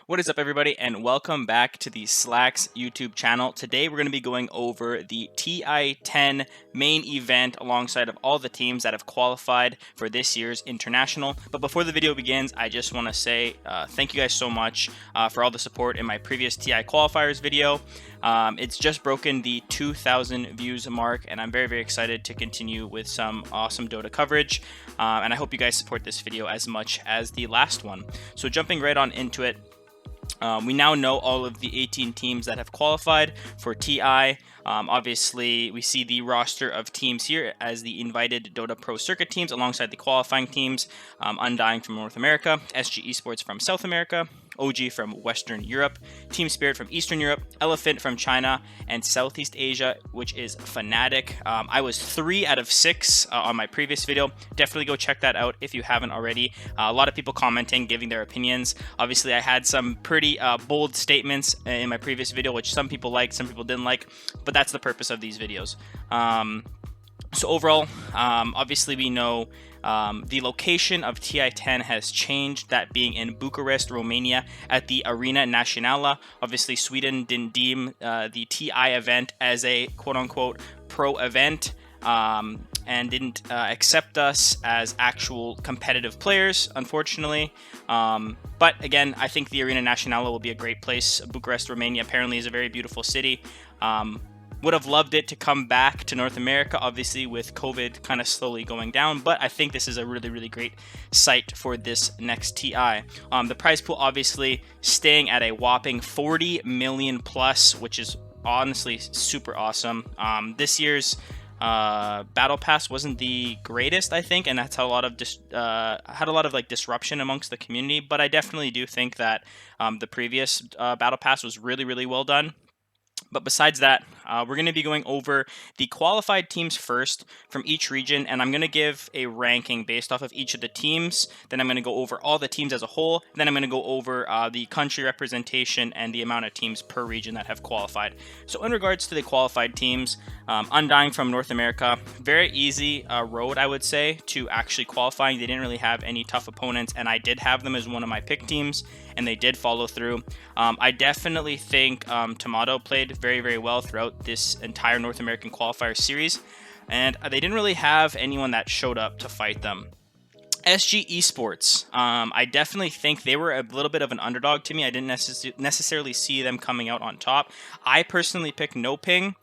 What is up, everybody, and welcome back to the Slakks YouTube channel. Today we're going to be going over the TI-10 main event alongside of all the teams that have qualified for this year's international. But before the video begins, I just want to say thank you guys so much for all the support in my previous TI qualifiers video. It's just broken the 2,000 views mark, and I'm very excited to continue with some awesome Dota coverage. And I hope you guys support this video as much as the last one. So jumping right on into it. We now know all of the 18 teams that have qualified for TI. Obviously, we see the roster of teams here as the invited Dota Pro Circuit teams alongside the qualifying teams. Undying from North America, SG Esports from South America, OG from Western Europe, Team Spirit from Eastern Europe, Elephant from China, and Southeast Asia, which is Fnatic. I was 3 out of 6 on my previous video. Definitely go check that out if you haven't already. A lot of people commenting, giving their opinions. Obviously, I had some pretty bold statements in my previous video, which some people liked, some people didn't like, but that's the purpose of these videos. So overall, obviously we know the location of TI-10 has changed, that being in Bucharest, Romania at the Arena Națională. Obviously, Sweden didn't deem the TI event as a quote-unquote pro event and didn't accept us as actual competitive players, unfortunately. But again, I think the Arena Națională will be a great place. Bucharest, Romania apparently is a very beautiful city. Would have loved it to come back to North America, obviously with COVID kind of slowly going down, but I think this is a really great site for this next TI. The prize pool obviously staying at a whopping 40 million plus, which is honestly super awesome. This year's battle pass wasn't the greatest, I think, and that's had a lot of like disruption amongst the community, but I definitely do think that the previous battle pass was really well done. But besides that, we're going to be going over the qualified teams first from each region, and I'm going to give a ranking based off of each of the teams. Then I'm going to go over all the teams as a whole. Then I'm going to go over the country representation and the amount of teams per region that have qualified. So in regards to the qualified teams, Undying from North America, very easy road, I would say, to actually qualifying. They didn't really have any tough opponents, and I did have them as one of my pick teams, and they did follow through. I definitely think Tomato played very well throughout this entire North American qualifier series, and they didn't really have anyone that showed up to fight them. SG Esports, I definitely think they were a little bit of an underdog to me. I didn't necessarily see them coming out on top. I personally picked No Ping,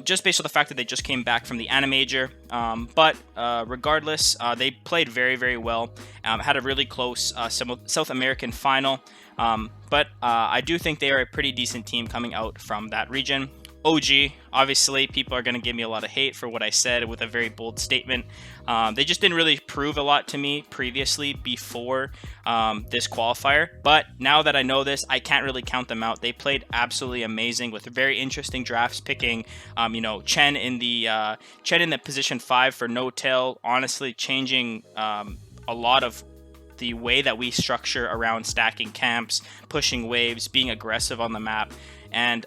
just based on the fact that they just came back from the Animajor. But regardless, they played very well. Had a really close South American final. But I do think they are a pretty decent team coming out from that region. OG, obviously, people are going to give me a lot of hate for what I said with a very bold statement. They just didn't really prove a lot to me previously before this qualifier. But now that I know this, I can't really count them out. They played absolutely amazing with very interesting drafts, picking, Chen in the position 5 for No Tail. Honestly, changing a lot of the way that we structure around stacking camps, pushing waves, being aggressive on the map, and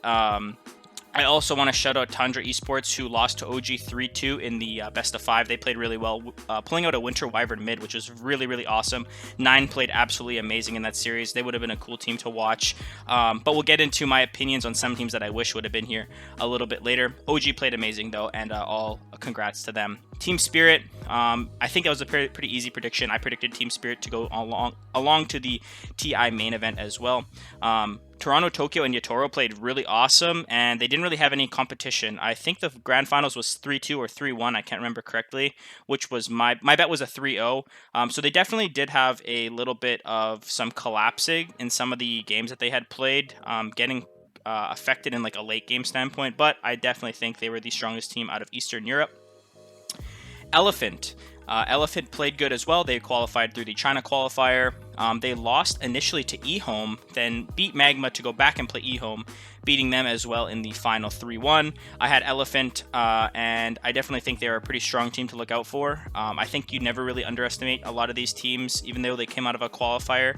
I also want to shout out Tundra Esports, who lost to OG 3-2 in the best of 5. They played really well, pulling out a Winter Wyvern mid, which was really awesome. 9 played absolutely amazing in that series. They would have been a cool team to watch. But we'll get into my opinions on some teams that I wish would have been here a little bit later. OG played amazing, though, and all congrats to them. Team Spirit, I think that was a pretty easy prediction. I predicted Team Spirit to go along to the TI main event as well. Toronto, Tokyo, and Yatoro played really awesome, and they didn't really have any competition. I think the grand finals was 3-2 or 3-1, I can't remember correctly, which was my bet was a 3-0. So they definitely did have a little bit of some collapsing in some of the games that they had played, getting affected in like a late game standpoint, but I definitely think they were the strongest team out of Eastern Europe. Elephant played good as well. They qualified through the China qualifier. They lost initially to eHome, then beat Magma to go back and play eHome, beating them as well in the final 3-1. I had Elephant, and I definitely think they're a pretty strong team to look out for. I think you never really underestimate a lot of these teams, even though they came out of a qualifier.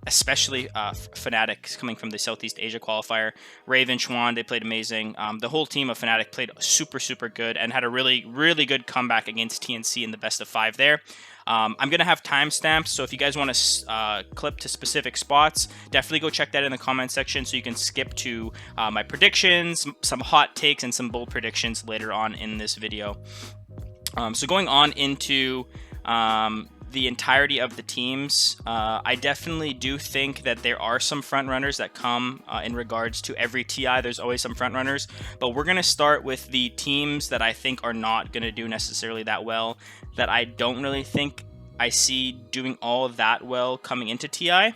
Especially Fnatic coming from the Southeast Asia qualifier. Raven, Schwan, they played amazing. The whole team of Fnatic played super good and had a really good comeback against TNC in the best of 5 there. I'm going to have timestamps, so if you guys want to clip to specific spots, definitely go check that in the comment section so you can skip to my predictions, some hot takes, and some bold predictions later on in this video. So going on into the entirety of the teams, I definitely do think that there are some front runners that come in regards to every TI. There's always some front runners, but we're going to start with the teams that I think are not going to do necessarily that well, that I don't really think I see doing all that well coming into TI.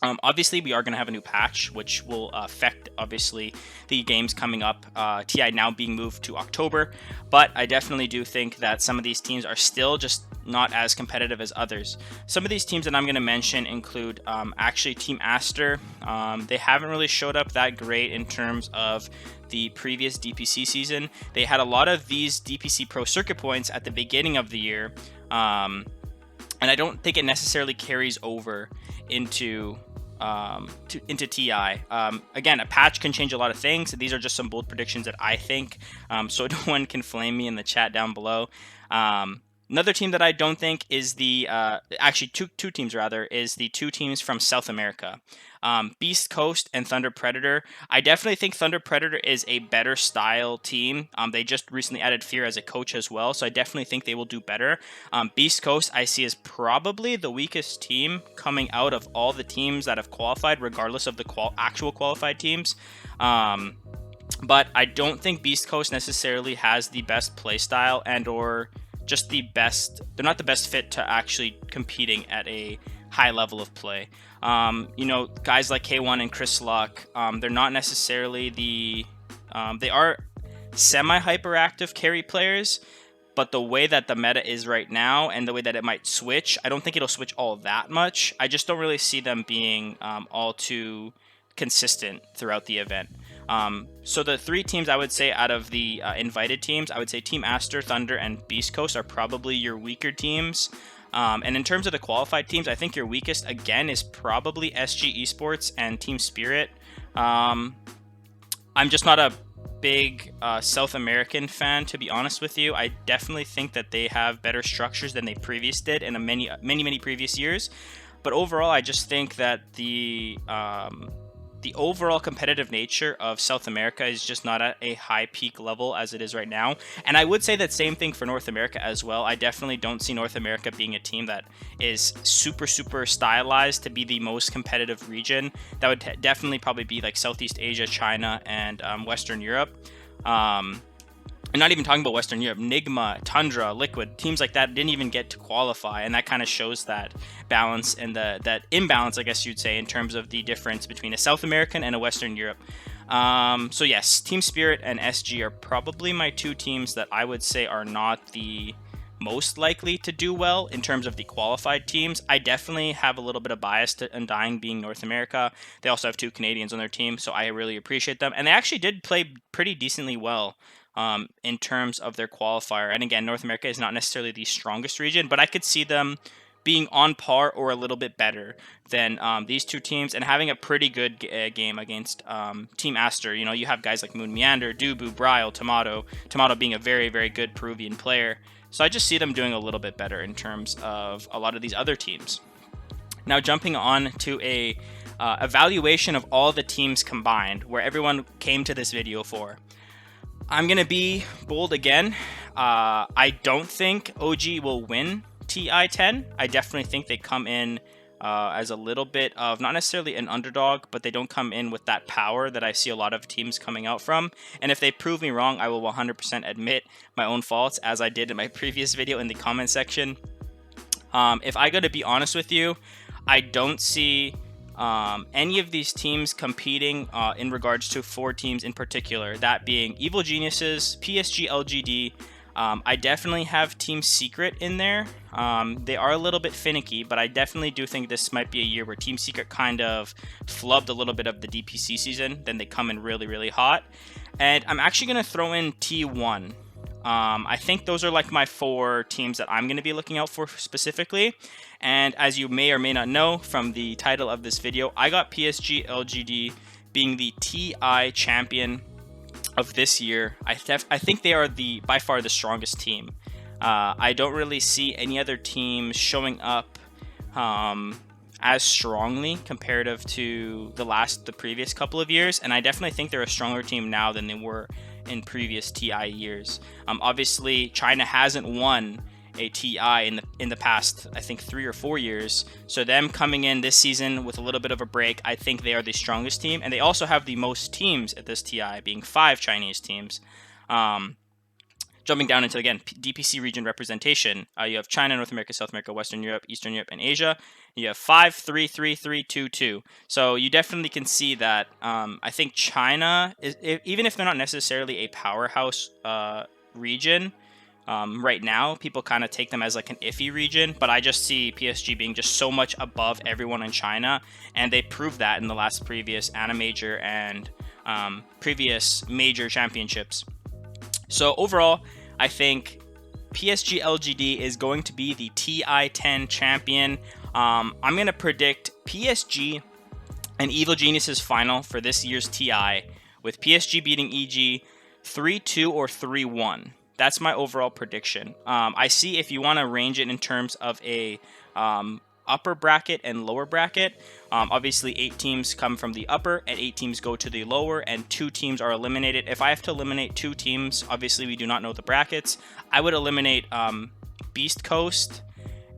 Obviously, we are going to have a new patch, which will affect, obviously, the games coming up, TI now being moved to October, but I definitely do think that some of these teams are still just not as competitive as others. Some of these teams that I'm going to mention include actually Team Aster. They haven't really showed up that great in terms of the previous DPC season. They had a lot of these DPC Pro Circuit points at the beginning of the year, and I don't think it necessarily carries over into TI. Again, a patch can change a lot of things. These are just some bold predictions that I think, so no one can flame me in the chat down below. Another team that I don't think is the actually two teams rather is the two teams from South America, Beast Coast and Thunder Predator. I definitely think Thunder Predator is a better style team. They just recently added Fear as a coach as well, so I definitely think they will do better. Beast Coast I see as probably the weakest team coming out of all the teams that have qualified, regardless of the actual qualified teams. But I don't think Beast Coast necessarily has the best playstyle and or just the best. They're not the best fit to actually competing at a high level of play. You know, guys like K1 and Chris Luck, they're not necessarily the they are semi-hyperactive carry players, but the way that the meta is right now and the way that it might switch, I don't think it'll switch all that much. I just don't really see them being all too consistent throughout the event. So the three teams I would say out of the invited teams, I would say Team Aster, Thunder, and Beast Coast are probably your weaker teams. And in terms of the qualified teams, I think your weakest, again, is probably SG Esports and Team Spirit. I'm just not a big South American fan, to be honest with you. I definitely think that they have better structures than they previously did in many previous years. But overall, I just think that the overall competitive nature of South America is just not at a high peak level as it is right now. And I would say that same thing for North America as well. I definitely don't see North America being a team that is super stylized to be the most competitive region. That would definitely probably be like Southeast Asia, China, and Western Europe. And not even talking about Western Europe, Nigma, Tundra, Liquid, teams like that didn't even get to qualify, and that kind of shows that balance and that imbalance, I guess you'd say, in terms of the difference between a South American and a Western Europe. So yes, Team Spirit and SG are probably my two teams that I would say are not the most likely to do well in terms of the qualified teams. I definitely have a little bit of bias to Undying being North America. They also have two Canadians on their team, so I really appreciate them, and they actually did play pretty decently well in terms of their qualifier. And again, North America is not necessarily the strongest region, but I could see them being on par or a little bit better than these two teams and having a pretty good game against Team Aster. You know, you have guys like Moon Meander, Dubu, Bryle, Tomato being a very good Peruvian player. So I just see them doing a little bit better in terms of a lot of these other teams. Now jumping on to a evaluation of all the teams combined, where everyone came to this video for. I'm going to be bold again. I don't think OG will win TI-10. I definitely think they come in as a little bit of, not necessarily an underdog, but they don't come in with that power that I see a lot of teams coming out from. And if they prove me wrong, I will 100% admit my own faults, as I did in my previous video in the comment section. If I got to be honest with you, I don't see any of these teams competing in regards to four teams in particular, that being Evil Geniuses, PSG.LGD. I definitely have Team Secret in there. They are a little bit finicky, but I definitely do think this might be a year where Team Secret kind of flubbed a little bit of the DPC season. Then they come in really hot. And I'm actually going to throw in T1. I think those are like my four teams that I'm going to be looking out for specifically. And as you may or may not know from the title of this video, I got PSG.LGD being the TI champion of this year. I think they are by far the strongest team. I don't really see any other teams showing up as strongly comparative to the previous couple of years, and I definitely think they're a stronger team now than they were in previous TI years. Obviously, China hasn't won a TI in the past, I think, 3 or 4 years. So them coming in this season with a little bit of a break, I think they are the strongest team, and they also have the most teams at this TI, being 5 Chinese teams. Jumping down into, again, DPC region representation, you have China, North America, South America, Western Europe, Eastern Europe, and Asia. You have 5, 3, 3, 3, 2, 2. So you definitely can see that I think China, even if they're not necessarily a powerhouse region, right now, people kind of take them as like an iffy region, but I just see PSG being just so much above everyone in China, and they proved that in the previous ANA Major and previous major championships. So overall, I think PSG.LGD is going to be the TI-10 champion. I'm going to predict PSG and Evil Genius's final for this year's TI, with PSG beating EG 3-2 or 3-1. That's my overall prediction. I see if you want to range it in terms of a upper bracket and lower bracket. Obviously, 8 teams come from the upper and 8 teams go to the lower, and 2 teams are eliminated. If I have to eliminate 2 teams, obviously we do not know the brackets, I would eliminate Beast Coast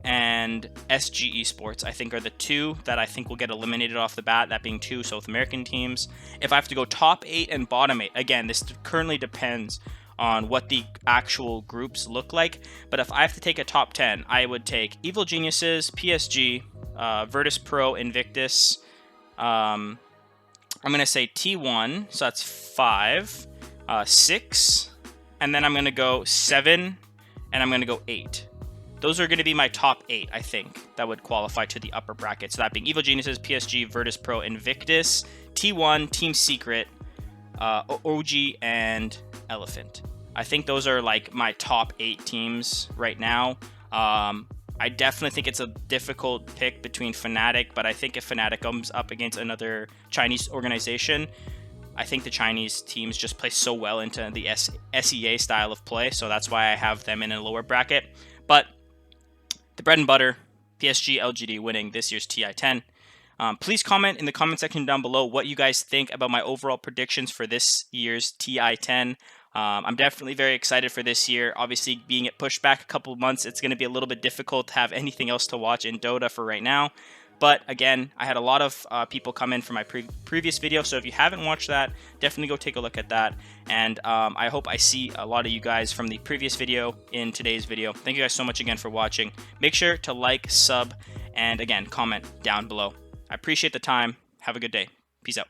and SG Esports. I think are the 2 that I think will get eliminated off the bat, that being 2 South American teams. If I have to go top 8 and bottom 8, again, this currently depends on what the actual groups look like, but if I have to take a top 10, I would take Evil Geniuses, PSG, Virtus Pro, Invictus, I'm going to say T1, so that's 5, 6, and then I'm going to go 7, and I'm going to go 8. Those are going to be my top 8, I think, that would qualify to the upper bracket. So that being Evil Geniuses, PSG, Virtus Pro, Invictus, T1, Team Secret, OG, and Elephant. I think those are like my top 8 teams right now. I definitely think it's a difficult pick between Fnatic, but I think if Fnatic comes up against another Chinese organization, I think the Chinese teams just play so well into the SEA style of play, so that's why I have them in a lower bracket. But the bread and butter, PSG.LGD winning this year's TI-10. Please comment in the comment section down below what you guys think about my overall predictions for this year's TI-10. I'm definitely very excited for this year. Obviously, being it pushed back a couple of months, it's going to be a little bit difficult to have anything else to watch in Dota for right now. But again, I had a lot of people come in for my previous video, so if you haven't watched that, definitely go take a look at that. And I hope I see a lot of you guys from the previous video in today's video. Thank you guys so much again for watching. Make sure to like, sub, and again, comment down below. I appreciate the time. Have a good day. Peace out.